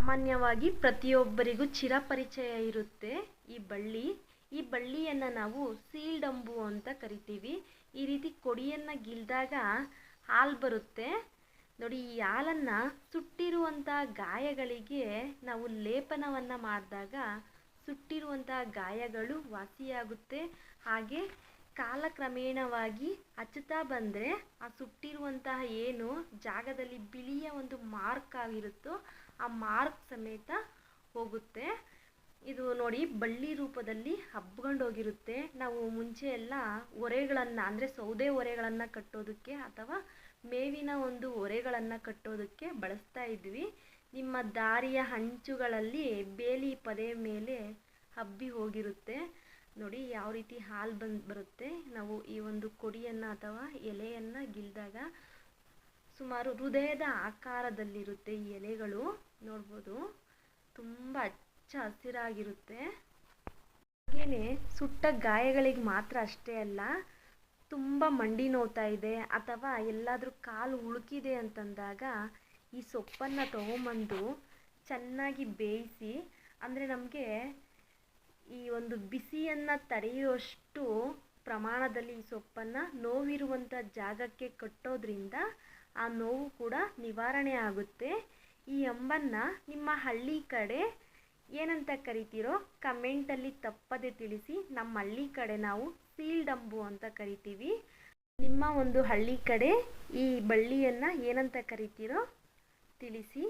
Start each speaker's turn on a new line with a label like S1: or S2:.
S1: ಸಾಮಾನ್ಯವಾಗಿ ಪ್ರತಿಯೊಬ್ಬರಿಗೂ ಚಿರಪರಿಚಯ ಇರುತ್ತೆ ಈ ಬಳ್ಳಿಯನ್ನು ನಾವು ಸೀಲ್ಡಂಬು ಅಂತ ಕರಿತೀವಿ. ಈ ರೀತಿ ಕೊಡಿಯನ್ನು ಗಿಲ್ದಾಗ ಹಾಲು ಬರುತ್ತೆ ನೋಡಿ. ಈ ಹಾಲನ್ನು ಸುಟ್ಟಿರುವಂಥ ಗಾಯಗಳಿಗೆ ನಾವು ಲೇಪನವನ್ನು ಮಾಡಿದಾಗ ಸುಟ್ಟಿರುವಂಥ ಗಾಯಗಳು ವಾಸಿಯಾಗುತ್ತೆ. ಹಾಗೆ ಕಾಲಕ್ರಮೇಣವಾಗಿ ಹಚ್ಚುತ್ತಾ ಬಂದರೆ ಆ ಸುಟ್ಟಿರುವಂತಹ ಏನು ಜಾಗದಲ್ಲಿ ಬಿಳಿಯ ಒಂದು ಮಾರ್ಕ್ ಆಗಿರುತ್ತೋ ಆ ಮಾರ್ಕ್ ಸಮೇತ ಹೋಗುತ್ತೆ. ಇದು ನೋಡಿ ಬಳ್ಳಿ ರೂಪದಲ್ಲಿ ಹಬ್ಕೊಂಡು ಹೋಗಿರುತ್ತೆ. ನಾವು ಮುಂಚೆ ಎಲ್ಲ ಒರೆಗಳನ್ನು ಅಂದರೆ ಸೌದೆ ಒರೆಗಳನ್ನು ಕಟ್ಟೋದಕ್ಕೆ ಅಥವಾ ಮೇವಿನ ಒಂದು ಒರೆಗಳನ್ನು ಕಟ್ಟೋದಕ್ಕೆ ಬಳಸ್ತಾ ಇದ್ವಿ. ನಿಮ್ಮ ದಾರಿಯ ಅಂಚುಗಳಲ್ಲಿ ಬೇಲಿ ಪದೇ ಮೇಲೆ ಹಬ್ಬಿ ಹೋಗಿರುತ್ತೆ ನೋಡಿ ಯಾವ ರೀತಿ ಹಾಲು ಬರುತ್ತೆ. ನಾವು ಈ ಒಂದು ಕೊಡಿಯನ್ನು ಅಥವಾ ಎಲೆಯನ್ನು ಗಿಲ್ದಾಗ ಸುಮಾರು ಹೃದಯದ ಆಕಾರದಲ್ಲಿರುತ್ತೆ. ಈ ಎಲೆಗಳು ನೋಡ್ಬೋದು, ತುಂಬ ಹಚ್ಚ ಹಸಿರಾಗಿರುತ್ತೆ. ಹಾಗೆಯೇ ಸುಟ್ಟ ಗಾಯಗಳಿಗೆ ಮಾತ್ರ ಅಷ್ಟೇ ಅಲ್ಲ, ತುಂಬ ಮಂಡಿ ನೋವ್ತಾ ಇದೆ ಅಥವಾ ಎಲ್ಲಾದರೂ ಕಾಲು ಉಳುಕಿದೆ ಅಂತಂದಾಗ ಈ ಸೊಪ್ಪನ್ನು ತೊಗೊಂಬಂದು ಚೆನ್ನಾಗಿ ಬೇಯಿಸಿ, ಅಂದರೆ ನಮಗೆ ಈ ಒಂದು ಬಿಸಿಯನ್ನು ತಡೆಯುವಷ್ಟು ಪ್ರಮಾಣದಲ್ಲಿ ಈ ಸೊಪ್ಪನ್ನು ನೋವಿರುವಂಥ ಜಾಗಕ್ಕೆ ಕಟ್ಟೋದ್ರಿಂದ ಆ ನೋವು ಕೂಡ ನಿವಾರಣೆ ಆಗುತ್ತೆ. ಈ ಅಂಬನ್ನು ನಿಮ್ಮ ಹಳ್ಳಿ ಕಡೆ ಏನಂತ ಕರಿತೀರೋ ಕಮೆಂಟಲ್ಲಿ ತಪ್ಪದೆ ತಿಳಿಸಿ. ನಮ್ಮ ಹಳ್ಳಿ ಕಡೆ ನಾವು ಸೀಲ್ಡಂಬು ಅಂತ ಕರಿತೀವಿ. ನಿಮ್ಮ ಒಂದು ಹಳ್ಳಿ ಕಡೆ ಈ ಬಳ್ಳಿಯನ್ನು ಏನಂತ ಕರಿತೀರೋ ತಿಳಿಸಿ.